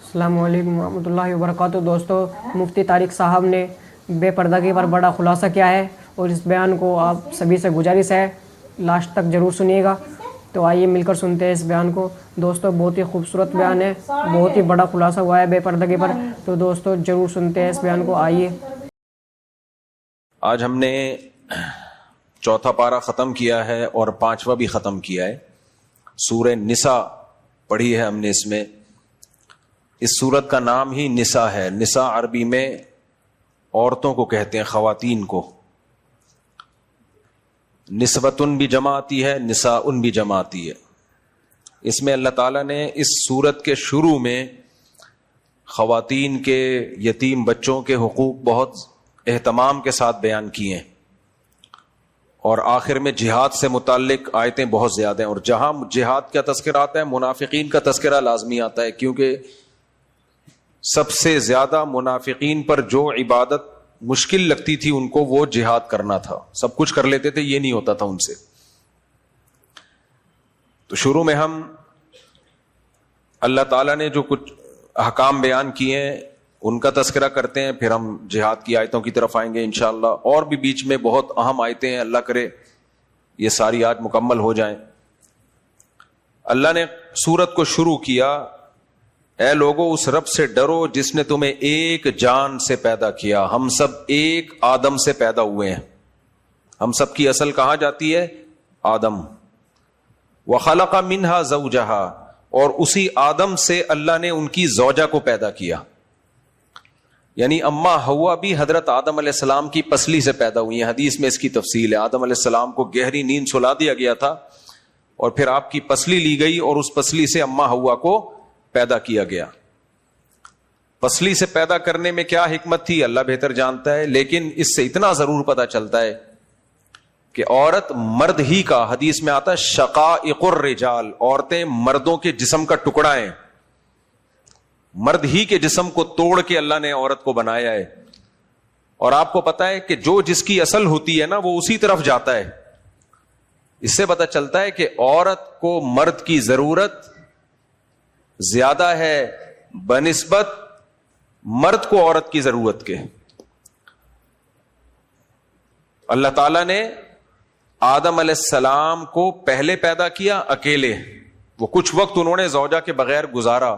السلام علیکم ورحمۃ اللہ وبرکاتہ۔ دوستو، مفتی طارق صاحب نے بے پردگی پر بڑا خلاصہ کیا ہے اور اس بیان کو آپ سبھی سے گزارش ہے لاسٹ تک ضرور سنیے گا۔ تو آئیے مل کر سنتے ہیں اس بیان کو۔ دوستو، بہت ہی خوبصورت بیان ہے، بہت ہی بڑا خلاصہ ہوا ہے بے پردگی پر، تو دوستو ضرور سنتے ہیں اس بیان کو۔ آئیے، آج ہم نے چوتھا پارہ ختم کیا ہے اور پانچواں بھی ختم کیا ہے۔ سورہ نساء پڑھی ہے ہم نے۔ اس سورت کا نام ہی نساء ہے۔ نساء عربی میں عورتوں کو کہتے ہیں، خواتین کو۔ نسوتن بھی جمع آتی ہے، نساءن بھی جمع آتی ہے۔ اس میں اللہ تعالیٰ نے اس سورت کے شروع میں خواتین کے، یتیم بچوں کے حقوق بہت اہتمام کے ساتھ بیان کیے ہیں، اور آخر میں جہاد سے متعلق آیتیں بہت زیادہ ہیں۔ اور جہاں جہاد کا تذکرہ آتا ہے، منافقین کا تذکرہ لازمی آتا ہے، کیونکہ سب سے زیادہ منافقین پر جو عبادت مشکل لگتی تھی ان کو، وہ جہاد کرنا تھا۔ سب کچھ کر لیتے تھے، یہ نہیں ہوتا تھا ان سے۔ تو شروع میں ہم اللہ تعالیٰ نے جو کچھ احکام بیان کیے ہیں ان کا تذکرہ کرتے ہیں، پھر ہم جہاد کی آیتوں کی طرف آئیں گے انشاءاللہ۔ اور بھی بیچ میں بہت اہم آیتیں ہیں، اللہ کرے یہ ساری آج مکمل ہو جائیں۔ اللہ نے سورت کو شروع کیا، اے لوگو اس رب سے ڈرو جس نے تمہیں ایک جان سے پیدا کیا۔ ہم سب ایک آدم سے پیدا ہوئے ہیں۔ ہم سب کی اصل کہاں جاتی ہے؟ آدم۔ وخلق منہا زوجہا، اور اسی آدم سے اللہ نے ان کی زوجہ کو پیدا کیا۔ یعنی اماں حوا بھی حضرت آدم علیہ السلام کی پسلی سے پیدا ہوئی ہیں۔ حدیث میں اس کی تفصیل ہے۔ آدم علیہ السلام کو گہری نیند سلا دیا گیا تھا، اور پھر آپ کی پسلی لی گئی اور اس پسلی سے اماں حوا کو پیدا کیا گیا۔ پسلی سے پیدا کرنے میں کیا حکمت تھی اللہ بہتر جانتا ہے، لیکن اس سے اتنا ضرور پتا چلتا ہے کہ عورت مرد ہی کا، حدیث میں آتا ہے شقائق الرجال، عورتیں مردوں کے جسم کا ٹکڑا ہیں۔ مرد ہی کے جسم کو توڑ کے اللہ نے عورت کو بنایا ہے۔ اور آپ کو پتا ہے کہ جو جس کی اصل ہوتی ہے نا، وہ اسی طرف جاتا ہے۔ اس سے پتا چلتا ہے کہ عورت کو مرد کی ضرورت زیادہ ہے بنسبت مرد کو عورت کی ضرورت کے۔ اللہ تعالیٰ نے آدم علیہ السلام کو پہلے پیدا کیا اکیلے، وہ کچھ وقت انہوں نے زوجہ کے بغیر گزارا،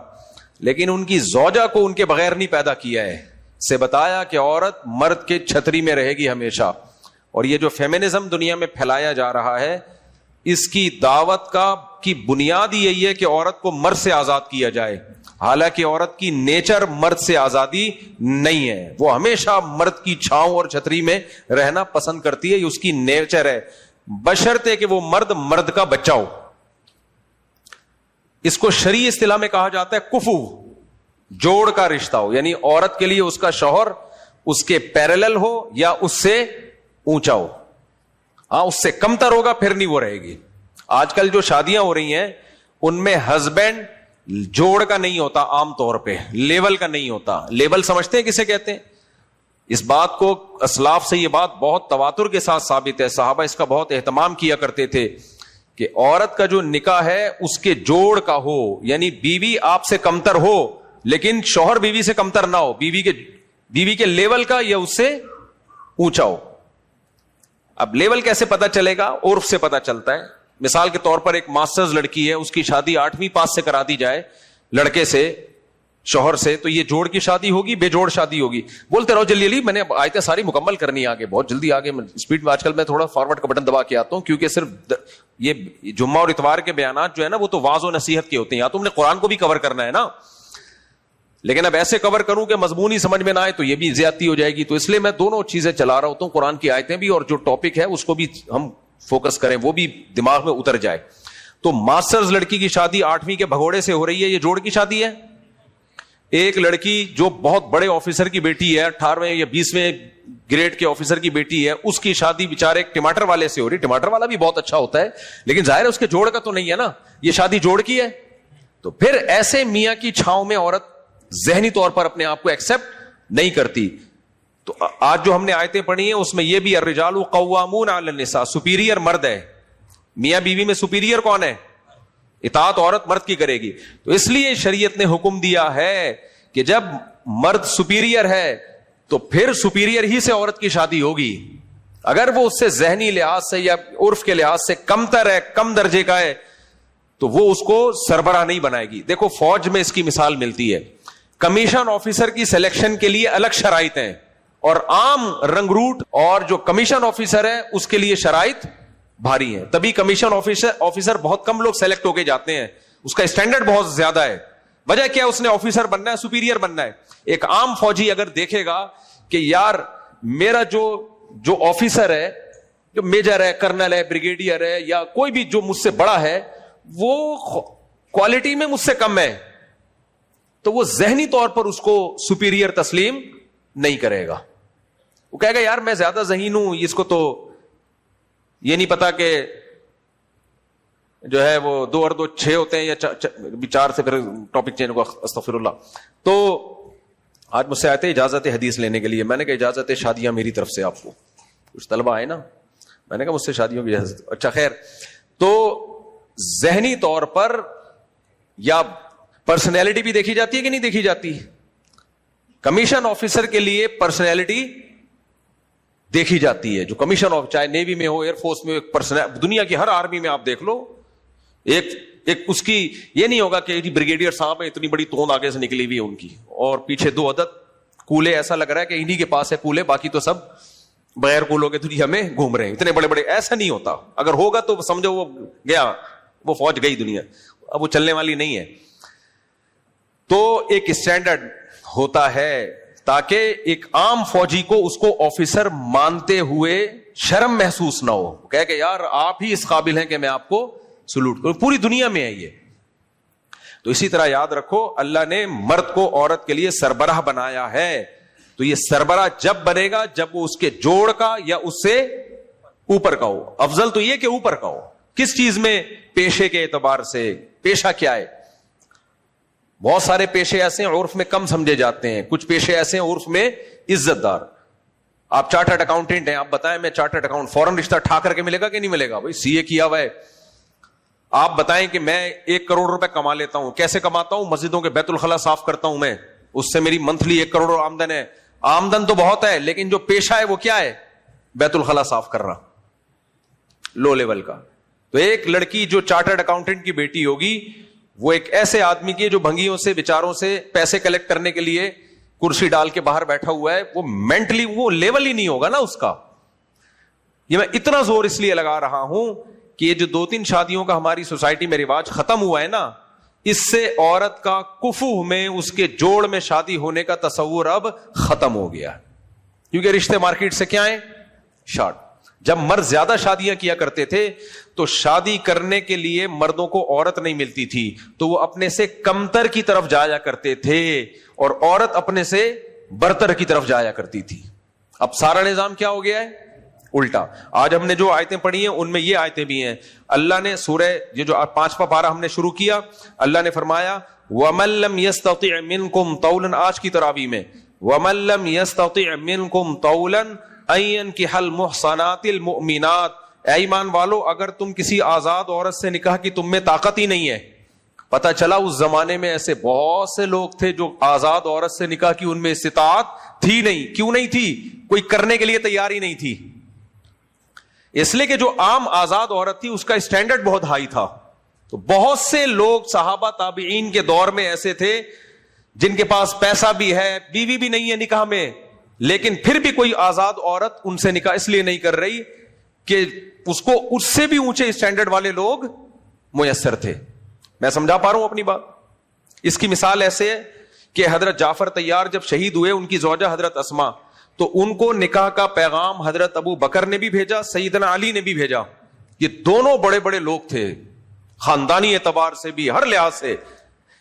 لیکن ان کی زوجہ کو ان کے بغیر نہیں پیدا کیا ہے۔ سے بتایا کہ عورت مرد کے چھتری میں رہے گی ہمیشہ۔ اور یہ جو فیمنزم دنیا میں پھیلایا جا رہا ہے، اس کی دعوت کی بنیاد یہی ہے کہ عورت کو مرد سے آزاد کیا جائے، حالانکہ عورت کی نیچر مرد سے آزادی نہیں ہے۔ وہ ہمیشہ مرد کی چھاؤں اور چھتری میں رہنا پسند کرتی ہے، یہ اس کی نیچر ہے، بشرطے کہ وہ مرد کا بچہ ہو۔ اس کو شرعی اصطلاح میں کہا جاتا ہے کفو، جوڑ کا رشتہ ہو، یعنی عورت کے لیے اس کا شوہر اس کے پیرلل ہو یا اس سے اونچا ہو۔ ہاں، اس سے کمتر ہوگا پھر نہیں وہ رہے گی۔ آج کل جو شادیاں ہو رہی ہیں ان میں ہسبینڈ جوڑ کا نہیں ہوتا، عام طور پہ لیول کا نہیں ہوتا۔ لیول سمجھتے ہیں کسے کہتے ہیں؟ اس بات کو اسلاف سے یہ بات بہت تواتر کے ساتھ ثابت ہے، صحابہ اس کا بہت اہتمام کیا کرتے تھے کہ عورت کا جو نکاح ہے اس کے جوڑ کا ہو، یعنی بیوی آپ سے کمتر ہو لیکن شوہر بیوی سے کمتر نہ ہو، بیوی کے لیول کا یا اس سے اونچا ہو۔ اب لیول کیسے پتا چلے گا؟ عرف سے پتا چلتا ہے۔ مثال کے طور پر ایک ماسٹرز لڑکی ہے، اس کی شادی 8ویں پاس سے کرا دی جائے لڑکے سے، شوہر سے، تو یہ جوڑ کی شادی ہوگی بے جوڑ شادی ہوگی؟ بولتے رہو جلدی جلدی، میں نے آیتیں ساری مکمل کرنی ہے آگے، بہت جلدی آگے اسپیڈ میں۔ آج کل میں تھوڑا فارورڈ کا بٹن دبا کے آتا ہوں، کیونکہ صرف یہ جمعہ اور اتوار کے بیانات جو ہے نا وہ تو واعظ و نصیحت کے ہوتے ہیں، یا تم نے قرآن کو بھی کور کرنا ہے نا، لیکن اب ایسے کور کروں کہ مضمون ہی سمجھ میں نہ آئے تو یہ بھی زیادتی ہو جائے گی۔ تو اس لیے میں دونوں چیزیں چلا رہا ہوتا ہوں، قرآن کی آیتیں بھی اور جو ٹاپک ہے اس کو بھی ہم فوکس کریں، وہ بھی دماغ میں اتر جائے۔ تو ماسٹرز لڑکی کی شادی 8ویں کے بھگوڑے سے ہو رہی ہے، یہ جوڑ کی شادی ہے۔ ایک لڑکی جو بہت بڑے آفیسر کی بیٹی ہے، 18ویں یا 20ویں گریڈ کے آفیسر کی بیٹی ہے، اس کی شادی بیچارے ایک ٹماٹر والے سے ہو رہی۔ ٹماٹر والا بھی بہت اچھا ہوتا ہے، لیکن ظاہر ہے اس کے جوڑ کا تو نہیں ہے نا، یہ شادی جوڑ کی ہے۔ تو پھر ایسے میاں کی چھاؤں میں عورت ذہنی طور پر اپنے آپ کو ایکسپٹ نہیں کرتی۔ تو آج جو ہم نے آیتیں پڑھی ہیں اس میں یہ بھی الرجال قوامون علی النساء، سپیریئر مرد ہے۔ میاں بیوی میں سپیریئر کون ہے؟ اطاعت عورت مرد کی کرے گی. تو اس لیے شریعت نے حکم دیا ہے کہ جب مرد سپیریئر ہے تو پھر سپیریئر ہی سے عورت کی شادی ہوگی. اگر وہ اس سے ذہنی لحاظ سے یا عرف کے لحاظ سے کمتر ہے, کم درجے کا ہے, تو وہ اس کو سربراہ نہیں بنائے گی. دیکھو فوج میں اس کی مثال ملتی ہے. کمیشن آفیسر کی سلیکشن کے لیے الگ شرائط ہیں, اور عام رنگروٹ اور جو کمیشن آفیسر ہے اس کے لیے شرائط بھاری ہیں. تبھی کمیشن آفیسر بہت کم لوگ سلیکٹ ہو کے جاتے ہیں, اس کا اسٹینڈرڈ بہت زیادہ ہے. وجہ کیا ہے؟ اس نے آفیسر بننا ہے, سپیریئر بننا ہے. ایک عام فوجی اگر دیکھے گا کہ یار میرا جو آفیسر ہے, جو میجر ہے, کرنل ہے, بریگیڈیئر ہے, یا کوئی بھی جو مجھ سے بڑا ہے, وہ کوالٹی میں مجھ سے کم ہے, تو وہ ذہنی طور پر اس کو سپیریئر تسلیم نہیں کرے گا. وہ کہے گا یار میں زیادہ ذہین ہوں, اس کو تو یہ نہیں پتا کہ جو ہے وہ 2 اور 2 6 ہوتے ہیں, یا 4 سے پھر ٹاپک چینج کو استغفر اللہ. تو آج مجھ سے آئے تھے اجازت حدیث لینے کے لیے. میں نے کہا اجازت شادیاں میری طرف سے آپ کو. کچھ طلبہ آئے نا, میں نے کہا مجھ سے شادیوں کی اجازت. اچھا خیر. تو ذہنی طور پر یا پرسنالٹی بھی دیکھی جاتی ہے کہ نہیں دیکھی جاتی؟ کمیشن آفیسر کے لیے پرسنالٹی دیکھی جاتی ہے. جو کمیشن چاہے نیوی میں ہو, ایئر فورس میں ہو, دنیا کی ہر آرمی میں آپ دیکھ لو, ایک اس کی یہ نہیں ہوگا کہ بریگیڈیئر صاحب ہے, اتنی بڑی توند آگے سے نکلی ہوئی ہے ان کی, اور پیچھے 2 عدد کولے, ایسا لگ رہا ہے کہ انہی کے پاس ہے کولے, باقی تو سب بغیر کولوں کے دنیا میں گھوم رہے ہیں, اتنے بڑے بڑے. ایسا نہیں ہوتا. اگر ہوگا تو سمجھو وہ گیا, وہ فوج گئی دنیا, اب وہ چلنے والی نہیں ہے. تو ایک اسٹینڈرڈ ہوتا ہے تاکہ ایک عام فوجی کو اس کو آفیسر مانتے ہوئے شرم محسوس نہ ہو, کہہ کہ یار آپ ہی اس قابل ہیں کہ میں آپ کو سلوٹ کروں. پوری دنیا میں ہے یہ. تو اسی طرح یاد رکھو اللہ نے مرد کو عورت کے لیے سربراہ بنایا ہے. تو یہ سربراہ جب بنے گا جب وہ اس کے جوڑ کا یا اس سے اوپر کا ہو. افضل تو یہ کہ اوپر کا ہو. کس چیز میں؟ پیشے کے اعتبار سے. پیشہ کیا ہے؟ بہت سارے پیشے ایسے ہیں عرف میں کم سمجھے جاتے ہیں, کچھ پیشے ایسے ہیں عرف میں عزت دار. آپ چارٹرڈ اکاؤنٹنٹ ہیں, آپ بتائیں میں چارٹرڈ اکاؤنٹ, فوراً رشتہ ٹھا کر کے ملے گا کہ نہیں ملے گا؟ بھائی سی اے کیا ہوا ہے. آپ بتائیں کہ میں 1 کروڑ روپے کما لیتا ہوں, کیسے کماتا ہوں؟ مسجدوں کے بیت الخلا صاف کرتا ہوں میں, اس سے میری منتھلی 1 کروڑ آمدن ہے. آمدن تو بہت ہے, لیکن جو پیشہ ہے وہ کیا ہے؟ بیت الخلا صاف کر رہا, لو لیول کا. تو ایک لڑکی جو چارٹرڈ اکاؤنٹنٹ کی بیٹی ہوگی, وہ ایک ایسے آدمی کی جو بھنگیوں سے بیچاروں سے پیسے کلیکٹ کرنے کے لیے کرسی ڈال کے باہر بیٹھا ہوا ہے, وہ مینٹلی وہ لیول ہی نہیں ہوگا نا اس کا. یہ میں اتنا زور اس لیے لگا رہا ہوں کہ یہ جو 2-3 شادیوں کا ہماری سوسائٹی میں رواج ختم ہوا ہے نا, اس سے عورت کا کفو میں اس کے جوڑ میں شادی ہونے کا تصور اب ختم ہو گیا, کیونکہ رشتے مارکیٹ سے کیا ہیں؟ شارٹ. جب مرد زیادہ شادیاں کیا کرتے تھے تو شادی کرنے کے لیے مردوں کو عورت نہیں ملتی تھی, تو وہ اپنے سے کمتر کی طرف جایا کرتے تھے, اور عورت اپنے سے برتر کی طرف جایا کرتی تھی. اب سارا نظام کیا ہو گیا ہے؟ الٹا. آج ہم نے جو آیتیں پڑھی ہیں ان میں یہ آیتیں بھی ہیں. اللہ نے سورہ یہ جو 5واں پارہ ہم نے شروع کیا, اللہ نے فرمایا وَمَن لَمْ يَسْتَطِعْ مِنْكُمْ طَوْلًا, آج کی تراویح میں وَمَن لَمْ يَسْتَطِعْ مِنْكُمْ طَوْلًا أَن يَنكِحَ الْمُحْصَنَاتِ الْمُؤْمِنَاتِ, اے ایمان والو اگر تم کسی آزاد عورت سے نکاح کی تم میں طاقت ہی نہیں ہے. پتہ چلا اس زمانے میں ایسے بہت سے لوگ تھے جو آزاد عورت سے نکاح کی ان میں استطاعت تھی نہیں. کیوں نہیں تھی؟ کوئی کرنے کے لیے تیار ہی نہیں تھی. اس لیے کہ جو عام آزاد عورت تھی اس کا اسٹینڈرڈ بہت ہائی تھا. تو بہت سے لوگ صحابہ تابعین کے دور میں ایسے تھے جن کے پاس پیسہ بھی ہے, بیوی بھی نہیں ہے نکاح میں, لیکن پھر بھی کوئی آزاد عورت ان سے نکاح اس لیے نہیں کر رہی کہ اس کو اس سے بھی اونچے اسٹینڈرڈ والے لوگ میسر تھے. میں سمجھا پا رہا ہوں اپنی بات؟ اس کی مثال ایسے ہے کہ حضرت جعفر طیار جب شہید ہوئے, ان کی زوجہ حضرت اسما, تو ان کو نکاح کا پیغام حضرت ابو بکر نے بھی بھیجا, سیدنا علی نے بھی بھیجا. یہ دونوں بڑے بڑے لوگ تھے, خاندانی اعتبار سے بھی, ہر لحاظ سے,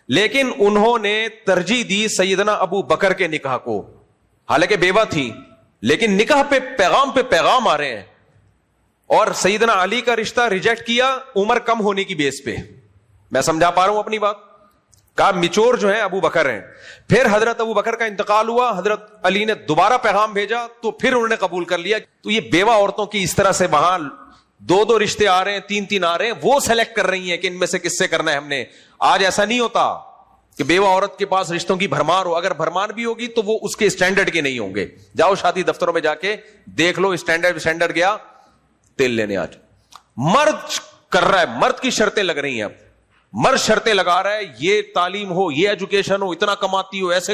لیکن انہوں نے ترجیح دی سیدنا ابو بکر کے نکاح کو. حالانکہ بیوہ تھی, لیکن نکاح پہ پیغام آ رہے ہیں. اور سیدنا علی کا رشتہ ریجیکٹ کیا عمر کم ہونے کی بیس پہ. میں سمجھا پا رہا ہوں اپنی بات؟ کہا میچور جو ہیں ابو بکر ہیں. پھر حضرت ابو بکر کا انتقال ہوا, حضرت علی نے دوبارہ پیغام بھیجا تو پھر انہوں نے قبول کر لیا. تو یہ بیوہ عورتوں کی اس طرح سے وہاں دو دو رشتے آ رہے ہیں, تین تین آ رہے ہیں, وہ سلیکٹ کر رہی ہیں کہ ان میں سے کس سے کرنا ہے ہم نے. آج ایسا نہیں ہوتا کہ بیوہ عورت کے پاس رشتوں کی بھرمار ہو. اگر بھرمار بھی ہوگی تو وہ اس کے اسٹینڈرڈ کے نہیں ہوں گے. جاؤ شادی دفتروں میں جا کے دیکھ لو, اسٹینڈرڈ گیا تیل لینے. آج مرد کر رہا ہے, مرد کی شرطیں لگ رہی ہیں. اب مرد شرطیں لگا رہا ہے, یہ تعلیم ہو, یہ ایجوکیشن ہو, اتنا کماتی ہو, ایسے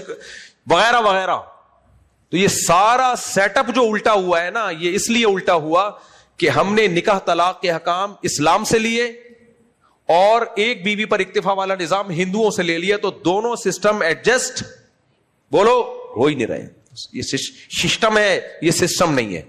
وغیرہ وغیرہ. تو یہ سارا سیٹ اپ جو الٹا ہوا ہے نا, یہ اس لیے الٹا ہوا کہ ہم نے نکاح طلاق کے حکام اسلام سے لیے اور ایک بیوی پر اکتفا والا نظام ہندوؤں سے لے لیا. تو دونوں سسٹم ایڈجسٹ بولو ہو ہی نہیں رہے. یہ سسٹم ہے, یہ سسٹم نہیں ہے.